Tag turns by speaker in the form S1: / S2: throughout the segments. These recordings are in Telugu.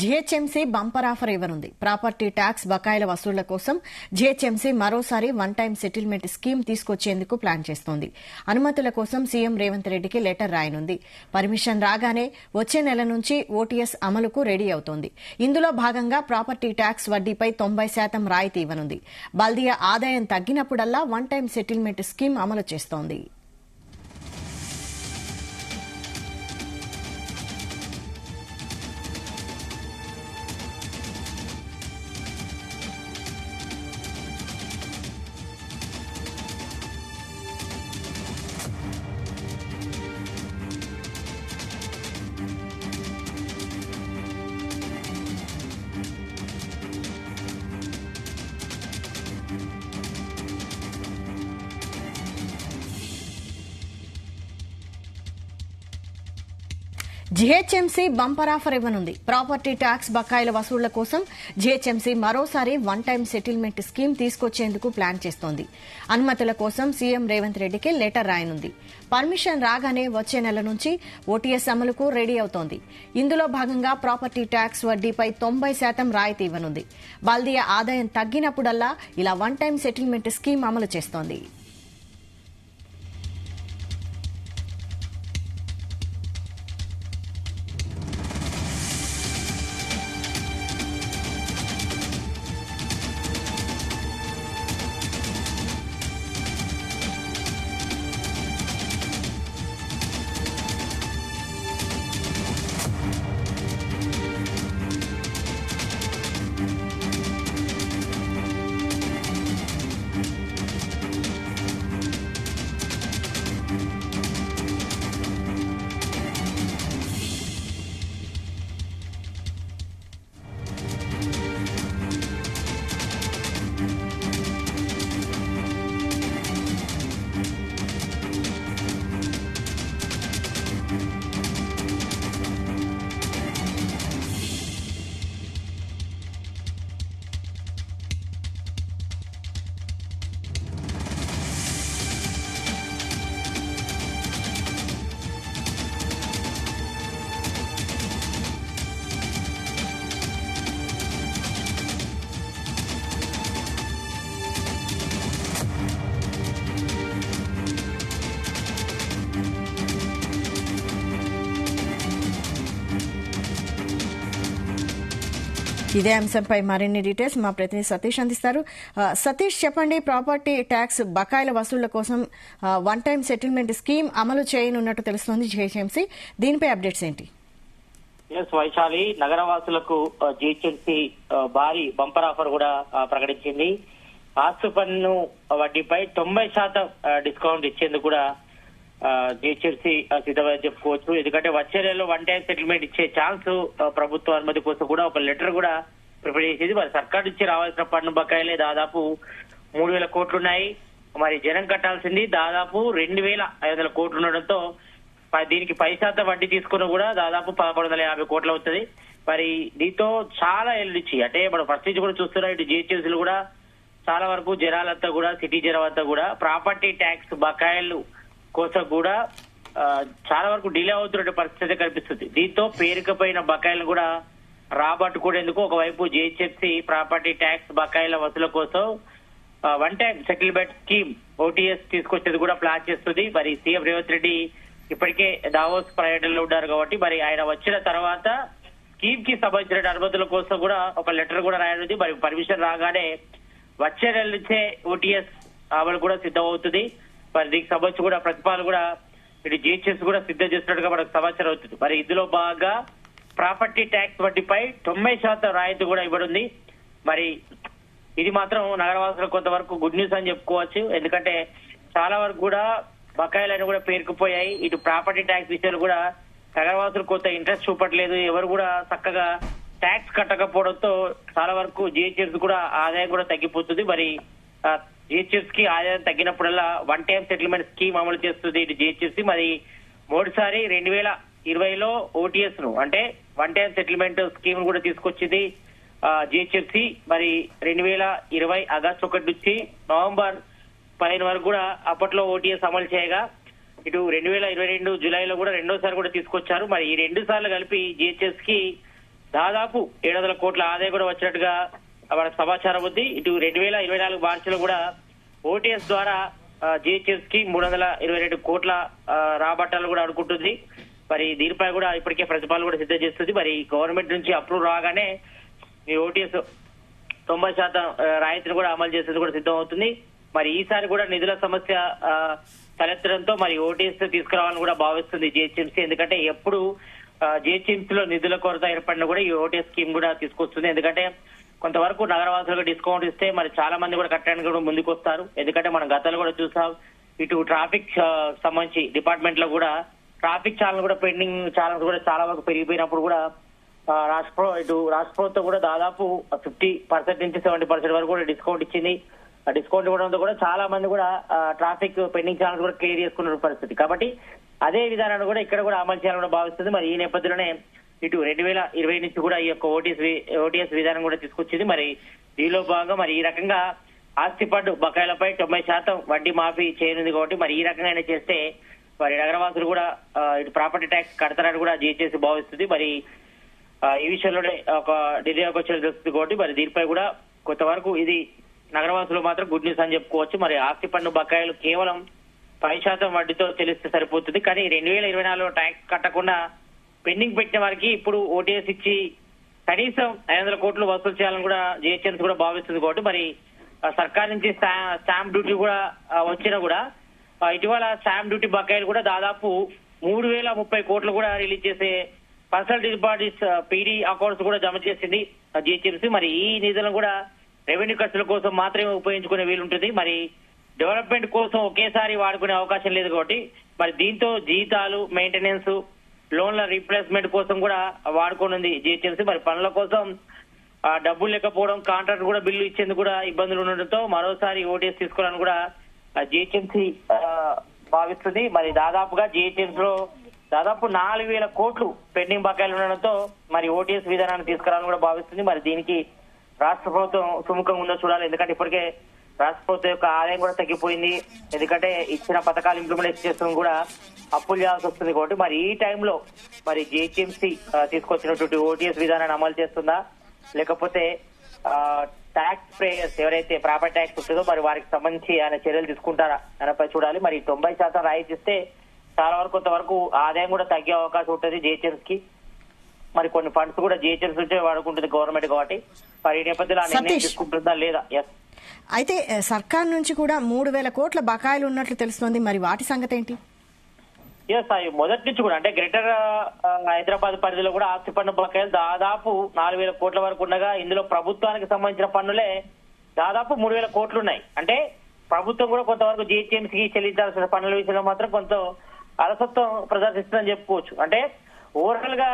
S1: జీహెచ్ఎంసీ బంపర్ ఆఫర్ ఇవ్వనుంది. ప్రాపర్టీ ట్యాక్స్ బకాయిల వసూళ్ల కోసం జీహెచ్ఎంసీ మరోసారి వన్ టైం సెటిల్మెంట్ స్కీమ్ తీసుకొచ్చేందుకు ప్లాన్ చేస్తోంది. అనుమతుల కోసం సీఎం రేవంత్ రెడ్డికి లెటర్ రాయనుంది. పర్మిషన్ రాగానే వచ్చే నెల నుంచి ఓటీఎస్ అమలుకు రెడీ అవుతోంది. ఇందులో భాగంగా ప్రాపర్టీ ట్యాక్స్ వడ్డీపై 90% రాయితీ ఇవ్వనుంది. బల్దియా ఆదాయం తగ్గినప్పుడల్లా వన్ టైం సెటిల్మెంట్ స్కీమ్ అమలు చేస్తోంది. జీహెచ్ఎంసీ బంపర్ ఆఫర్ ఇవ్వనుంది. ప్రాపర్టీ ట్యాక్స్ బకాయిల వసూళ్ల కోసం జీహెచ్ఎంసీ మరోసారి వన్ టైం సెటిల్మెంట్ స్కీమ్ తీసుకొచ్చేందుకు ప్లాన్ చేస్తోంది. అనుమతుల కోసం సీఎం రేవంత్ రెడ్డికి లెటర్ రాయనుంది. పర్మిషన్ రాగానే వచ్చే నెల నుంచి ఓటీఎస్ అమలుకు రెడీ అవుతోంది. ఇందులో భాగంగా ప్రాపర్టీ ట్యాక్స్ వడ్డీపై 90% రాయితీ ఇవ్వనుంది. బల్దియా ఆదాయం తగ్గినప్పుడల్లా ఇలా వన్ టైం సెటిల్మెంట్ స్కీమ్ అమలు చేస్తోంది. ఇదే అంశంపై మరిన్ని డీటెయిల్స్ మా ప్రతినిధి సతీష్ అందిస్తారు. సతీష్, చెప్పండి, ప్రాపర్టీ ట్యాక్స్ బకాయిల వసూళ్ల కోసం వన్ టైం సెటిల్మెంట్ స్కీమ్ అమలు చేయనున్నట్టు తెలుస్తోంది జీహెచ్ఎంసీ. దీనిపై అప్డేట్స్ ఏంటి?
S2: వైశాలి, నగరవాసులకు జీహెచ్ఎంసీ భారీ బంపర్ ఆఫర్ కూడా ప్రకటించింది. ఆస్తు పన్ను వడ్డీపై 90% డిస్కౌంట్ ఇచ్చేందుకు కూడా జీహెచ్ఎంసీ సిద్ధమని చెప్పుకోవచ్చు. ఎందుకంటే వచ్చే నెలలో వన్ టైం సెటిల్మెంట్ ఇచ్చే ఛాన్స్ ప్రభుత్వ అనుమతి కోసం కూడా ఒక లెటర్ కూడా ప్రిపేర్ చేసేది. మరి సర్కార్ నుంచి రావాల్సిన పన్ను బకాయిలే దాదాపు 3,000 కోట్లున్నాయి. మరి జనం కట్టాల్సింది దాదాపు 2,500 కోట్లు ఉండడంతో దీనికి 10% వడ్డీ తీసుకున్న కూడా దాదాపు 1,150 కోట్లు అవుతుంది. మరి దీంతో చాలా ఏళ్ళ నుంచి, అంటే మనం ఫస్ట్ నుంచి కూడా చూస్తున్నాం, ఇటు జీహెచ్ఎంసీలు కూడా చాలా వరకు జనాలంతా కూడా, సిటీ జనం అంతా కూడా ప్రాపర్టీ ట్యాక్స్ బకాయిలు కోసం కూడా చాలా వరకు డిలే అవుతున్న పరిస్థితి కనిపిస్తుంది. దీంతో పేరుకపోయిన బకాయిలను కూడా రాబట్టుకునేందుకు ఒకవైపు జీహెచ్ఎంసీ ప్రాపర్టీ ట్యాక్స్ బకాయిల వసూల కోసం one time settlement scheme OTS తీసుకొచ్చేది కూడా ప్లాన్ చేస్తుంది. మరి సీఎం రేవంత్ రెడ్డి ఇప్పటికే దావోస్ పర్యటనలో ఉన్నారు కాబట్టి మరి ఆయన వచ్చిన తర్వాత స్కీమ్ కి సంబంధించిన అనుమతుల కోసం కూడా ఒక లెటర్ కూడా రాయనుంది. మరి పర్మిషన్ రాగానే వచ్చే నెల నుంచే ఓటీఎస్ అమలు కూడా సిద్ధమవుతుంది. మరి దీనికి సంబంధించి కూడా ప్రతిపాదన కూడా ఇటు జీహెచ్ఎంసీ కూడా సిద్ధం చేస్తున్నట్టుగా మనకు సమాచారం అవుతుంది. మరి ఇందులో బాగా ప్రాపర్టీ ట్యాక్స్ వడ్డీపై 90% రాయితీ కూడా ఇవ్వనుంది. మరి ఇది మాత్రం నగరవాసులకు కొంతవరకు గుడ్ న్యూస్ అని చెప్పుకోవచ్చు. ఎందుకంటే చాలా వరకు కూడా బకాయిలన్నీ కూడా పేరుకుపోయాయి. ఇటు ప్రాపర్టీ ట్యాక్స్ విషయాలు కూడా నగరవాసులు కొంత ఇంట్రెస్ట్ చూపట్లేదు. ఎవరు కూడా చక్కగా ట్యాక్స్ కట్టకపోవడంతో చాలా వరకు జీహెచ్ఎంసీ కూడా ఆదాయం కూడా తగ్గిపోతుంది. మరి జీహెచ్ఎంసీకి ఆదాయం తగ్గినప్పుడల్లా వన్ టైం సెటిల్మెంట్ స్కీమ్ అమలు చేస్తుంది ఇటు జీహెచ్ఎంసీ. మరి మూడుసారి 2020లో ఓటీఎస్ ను, అంటే వన్ టైం సెటిల్మెంట్ స్కీమ్ కూడా తీసుకొచ్చింది జీహెచ్ఎంసీ. మరి 2020 ఆగస్టు 1 నుంచి నవంబర్ 15 వరకు కూడా అప్పట్లో ఓటీఎస్ అమలు చేయగా, ఇటు 2022 జూలైలో కూడా రెండోసారి కూడా తీసుకొచ్చారు. మరి ఈ 2 సార్లు కలిపి జీహెచ్ఎంసీకి దాదాపు 700 కోట్ల ఆదాయం కూడా వచ్చినట్టుగా మనకు సమాచారం ఉంది. ఇటు 2024 మార్చిలో కూడా ఓటీఎస్ ద్వారా జిహెచ్ఎంసీ కి 322 కోట్ల రాబట్టాలు కూడా అనుకుంటుంది. మరి దీనిపై కూడా ఇప్పటికే ప్రతిపాదన కూడా సిద్ధం చేస్తుంది. మరి గవర్నమెంట్ నుంచి అప్రూవ్ రాగానే ఈ ఓటీఎస్ 90% రాయితీని కూడా అమలు చేసేది కూడా సిద్ధం అవుతుంది. మరి ఈసారి కూడా నిధుల సమస్య తలెత్తడంతో మరి ఓటీఎస్ తీసుకురావాలని కూడా భావిస్తుంది జిహెచ్ఎంసీ. ఎందుకంటే ఎప్పుడు జిహెచ్ఎంసీ లో నిధుల కొరత ఏర్పడినా కూడా ఈ ఓటీఎస్ స్కీమ్ కూడా తీసుకొస్తుంది. ఎందుకంటే కొంతవరకు నగరవాసులకు డిస్కౌంట్ ఇస్తే మరి చాలా మంది కూడా కట్టడానికి కూడా ముందుకు వస్తారు. ఎందుకంటే మనం గతంలో కూడా చూసాం, ఇటు ట్రాఫిక్ సంబంధించి డిపార్ట్మెంట్ లో కూడా ట్రాఫిక్ ఛానల్ కూడా పెండింగ్ ఛానల్స్ కూడా చాలా వరకు పెరిగిపోయినప్పుడు కూడా రాష్ట్ర ప్రభుత్వం కూడా దాదాపు 50% నుంచి 70% వరకు కూడా డిస్కౌంట్ ఇచ్చింది. డిస్కౌంట్ ఇవ్వడంతో కూడా చాలా మంది కూడా ట్రాఫిక్ పెండింగ్ ఛానల్స్ కూడా క్లియర్ చేసుకున్న పరిస్థితి. కాబట్టి అదే విధానాన్ని కూడా ఇక్కడ కూడా అమలు చేయాలని కూడా భావిస్తుంది. మరి ఈ నేపథ్యంలోనే ఇటు 2020 నుంచి కూడా ఈ యొక్క ఓటీఎస్ విధానం కూడా తీసుకొచ్చింది. మరి దీనిలో భాగంగా మరి ఈ రకంగా ఆస్తి పన్ను బకాయిలపై 90% వడ్డీ మాఫీ చేయనుంది. కాబట్టి మరి ఈ రకంగా చేస్తే మరి నగరవాసులు కూడా ఇటు ప్రాపర్టీ ట్యాక్స్ కడతారని కూడా జిహెచ్ఎంసీ భావిస్తుంది. మరి ఈ విషయంలోనే ఒక నిర్ణయానికి వచ్చేది తెలుస్తుంది. కాబట్టి మరి దీనిపై కూడా కొంతవరకు ఇది నగరవాసులు మాత్రం గుడ్ న్యూస్ అని చెప్పుకోవచ్చు. మరి ఆస్తి పన్ను బకాయిలు కేవలం 10% వడ్డీతో చెల్లిస్తే సరిపోతుంది. కానీ 2024లో ట్యాక్స్ కట్టకుండా పెండింగ్ పెట్టిన వారికి ఇప్పుడు ఓటీఎస్ ఇచ్చి కనీసం 500 కోట్లు వసూలు చేయాలని కూడా జిహెచ్ఎంసీ కూడా భావిస్తుంది. కాబట్టి మరి సర్కార్ నుంచి స్టాంప్ డ్యూటీ కూడా వచ్చినా కూడా ఇటీవల స్టాంప్ డ్యూటీ బకాయిలు కూడా దాదాపు 3030 కోట్లు కూడా రిలీజ్ చేసే పర్సనల్ డిపాజిట్స్ పీడీ అకౌంట్స్ కూడా జమ చేసింది జిహెచ్ఎంసీ. మరి ఈ నిధులను కూడా రెవెన్యూ ఖర్చుల కోసం మాత్రమే ఉపయోగించుకునే వీలుంటుంది. మరి డెవలప్మెంట్ కోసం ఒకేసారి వాడుకునే అవకాశం లేదు. కాబట్టి మరి దీంతో జీతాలు, మెయింటెనెన్స్, లోన్ల రీప్లేస్మెంట్ కోసం కూడా వాడుకోనుంది జిహెచ్ఎంసీ. మరి పనుల కోసం డబ్బులు లేకపోవడం, కాంట్రాక్ట్ కూడా బిల్లు ఇచ్చేందుకు కూడా ఇబ్బందులు ఉండడంతో మరోసారి ఓటీఎస్ తీసుకోవాలని కూడా జిహెచ్ఎంసీ భావిస్తుంది. మరి దాదాపుగా జిహెచ్ఎంసీలో దాదాపు 4000 కోట్లు పెండింగ్ బకాయిలు ఉండడంతో మరి ఓటీఎస్ విధానాన్ని తీసుకురావాలని కూడా భావిస్తుంది. మరి దీనికి రాష్ట్ర ప్రభుత్వం సుముఖంగా ఉందో చూడాలి. ఎందుకంటే ఇప్పటికే రాష్ట్ర ప్రభుత్వం యొక్క ఆదాయం కూడా తగ్గిపోయింది. ఎందుకంటే ఇచ్చిన పథకాలు ఇంప్లిమెంట్ చేస్తున్న కూడా అప్పులు చేయాల్సి వస్తుంది. కాబట్టి మరి ఈ టైంలో మరి జిహెచ్ఎంసీ తీసుకొచ్చినటువంటి ఓటీఎస్ విధానాన్ని అమలు చేస్తుందా, లేకపోతే ట్యాక్స్ పేయర్స్ ఎవరైతే ప్రాపర్టీ ట్యాక్స్ ఉంటుందో మరి వారికి సంబంధించి ఆయన చర్యలు తీసుకుంటారా అనేపై చూడాలి. మరి 90% రాయితీ ఇస్తే చాలా వరకు కొంతవరకు ఆదాయం కూడా తగ్గే అవకాశం ఉంటుంది జిహెచ్ఎంసీకి. మరి కొన్ని ఫండ్స్ కూడా జిహెచ్ఎంసీ నుంచే వాడుకుంటుంది గవర్నమెంట్. కాబట్టి మరి ఈ నేపథ్యంలో ఆ నిర్ణయం తీసుకుంటుందా లేదా?
S1: అయితే సర్కార్ నుంచి కూడా 3000 కోట్ల బకాయిలు ఉన్నట్లు తెలుస్తోంది. మరి వాటి సంగతి ఏంటి?
S2: అవి మొదటి నుంచి కూడా అంటే గ్రేటర్ హైదరాబాద్ పరిధిలో కూడా ఆస్తి పన్ను బకాయిలు దాదాపు 4000 కోట్ల వరకు ఉండగా ఇందులో ప్రభుత్వానికి సంబంధించిన పన్నులే దాదాపు 3000 కోట్లు ఉన్నాయి. అంటే ప్రభుత్వం కూడా కొంతవరకు జిహెచ్ఎంసీకి చెల్లించాల్సిన పన్నుల విషయంలో మాత్రం కొంత అలసత్వం ప్రదర్శిస్తుందని చెప్పుకోవచ్చు. అంటే ఓవరాల్ గా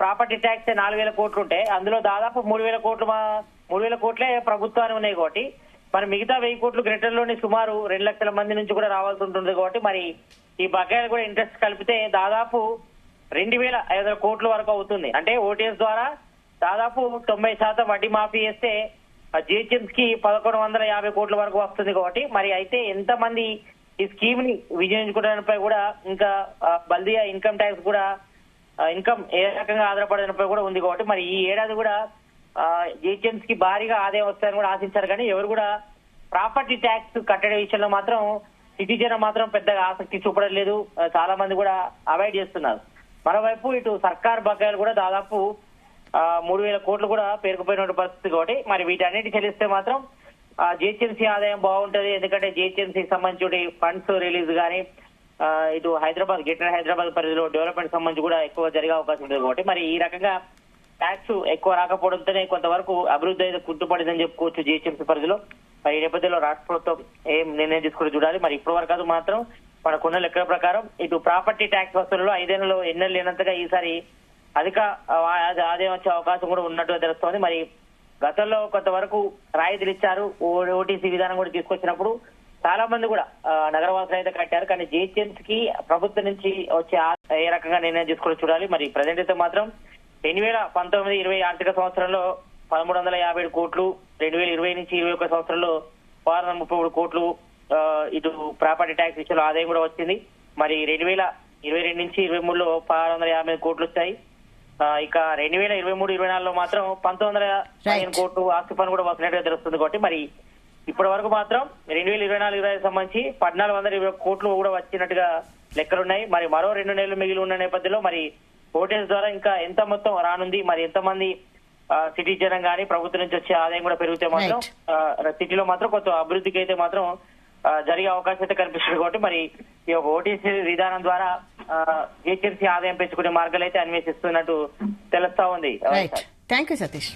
S2: ప్రాపర్టీ ట్యాక్స్ 4000 కోట్లు ఉంటే అందులో దాదాపు 3000 కోట్లే ప్రభుత్వానికి ఉన్నాయి. కాబట్టి మరి మిగతా 1000 కోట్లు గ్రేటర్ లోని సుమారు 2 లక్షల మంది నుంచి కూడా రావాల్సి ఉంటుంది. కాబట్టి మరి ఈ బకాయిలు కూడా ఇంట్రెస్ట్ కలిపితే దాదాపు 2500 కోట్ల వరకు అవుతుంది. అంటే ఓటీఎస్ ద్వారా దాదాపు 90% వడ్డీ మాఫీ చేస్తే జిహెచ్ఎంసీకి 1150 కోట్ల వరకు వస్తుంది. కాబట్టి మరి అయితే ఎంతమంది ఈ స్కీమ్ ని వినియోగించుకోవడంపై కూడా ఇంకా బల్దియా ఇన్కమ్ ట్యాక్స్ కూడా ఇన్కమ్ ఏ రకంగా ఆధారపడడంపై కూడా ఉంది. కాబట్టి మరి ఈ ఏడాది కూడా జిహెచ్ఎంసీకి భారీగా ఆదాయం వస్తాయని కూడా ఆశించారు. కానీ ఎవరు కూడా ప్రాపర్టీ ట్యాక్స్ కట్టడే విషయంలో మాత్రం సిటిజన్ మాత్రం పెద్దగా ఆసక్తి చూపడం లేదు. చాలా మంది కూడా అవాయిడ్ చేస్తున్నారు. మరోవైపు ఇటు సర్కార్ బకాయిలు కూడా దాదాపు 3000 కోట్లు కూడా పేరుకుపోయిన పరిస్థితి. కాబట్టి మరి వీటన్నిటి చెల్లిస్తే మాత్రం జిహెచ్ఎంసీ ఆదాయం బాగుంటది. ఎందుకంటే జిహెచ్ఎంసీకి సంబంధించి ఫండ్స్ రిలీజ్ కానీ ఇటు గ్రేటర్ హైదరాబాద్ పరిధిలో డెవలప్మెంట్ సంబంధించి కూడా ఎక్కువ జరిగే అవకాశం ఉంటుంది. కాబట్టి మరి ఈ రకంగా ట్యాక్స్ ఎక్కువ రాకపోవడంతోనే కొంతవరకు అభివృద్ధి అయితే కుంటుపడిందని చెప్పుకోవచ్చు జిహెచ్ఎంసీ పరిధిలో. మరి ఈ నేపథ్యంలో రాష్ట్ర ప్రభుత్వం ఏం నిర్ణయం తీసుకుని చూడాలి. మరి ఇప్పటి వరకు అది మాత్రం మనకున్న లెక్కల ప్రకారం ఇటు ప్రాపర్టీ ట్యాక్స్ వసూలులో 5 ఏళ్లలో ఎన్నెలు లేనంతగా ఈసారి అధిక ఆదాయం వచ్చే అవకాశం కూడా ఉన్నట్టుగా తెలుస్తోంది. మరి గతంలో కొంతవరకు రాయితీలు ఇచ్చారు. ఓటీసీ విధానం కూడా తీసుకొచ్చినప్పుడు చాలా మంది కూడా నగరవాసులు అయితే కట్టారు. కానీ జిహెచ్ఎంసీకి ప్రభుత్వం నుంచి వచ్చే ఏ రకంగా నిర్ణయం తీసుకుని చూడాలి. మరి ప్రజెంట్ అయితే మాత్రం 2019-20 ఆర్థిక సంవత్సరంలో 1357 కోట్లు, 2020 నుంచి 21 సంవత్సరంలో 633 కోట్లు ఇటు ప్రాపర్టీ ట్యాక్స్ విషయంలో ఆదాయం కూడా వచ్చింది. మరి 2022 నుంచి 23లో 650 కోట్లు వచ్చాయి. ఇక 2023-24లో మాత్రం 1915 కోట్లు ఆస్తి పన్ను కూడా వస్తున్నట్టుగా తెలుస్తుంది. కాబట్టి మరి ఇప్పటి వరకు మాత్రం 2024-25 సంబంధించి 1420 కోట్లు కూడా వచ్చినట్టుగా లెక్కలున్నాయి. మరి మరో 2 నెలలు మిగిలి ఉన్న నేపథ్యంలో మరి ఓటేజ్ ద్వారా ఇంకా ఎంత మొత్తం రానుంది, మరి ఎంతమంది సిటీ జనం కానీ ప్రభుత్వం నుంచి వచ్చే ఆదాయం కూడా పెరిగితే మాత్రం సిటీలో మాత్రం కొంత అభివృద్ధికి అయితే మాత్రం జరిగే అవకాశం అయితే కనిపిస్తుంది. కాబట్టి మరి ఈ యొక్క ఓటీసీ విధానం ద్వారా జిహెచ్ఎంసీ ఆదాయం పెంచుకునే మార్గాలు అయితే అన్వేషిస్తున్నట్టు తెలుస్తా ఉంది.
S1: Thank you Satish.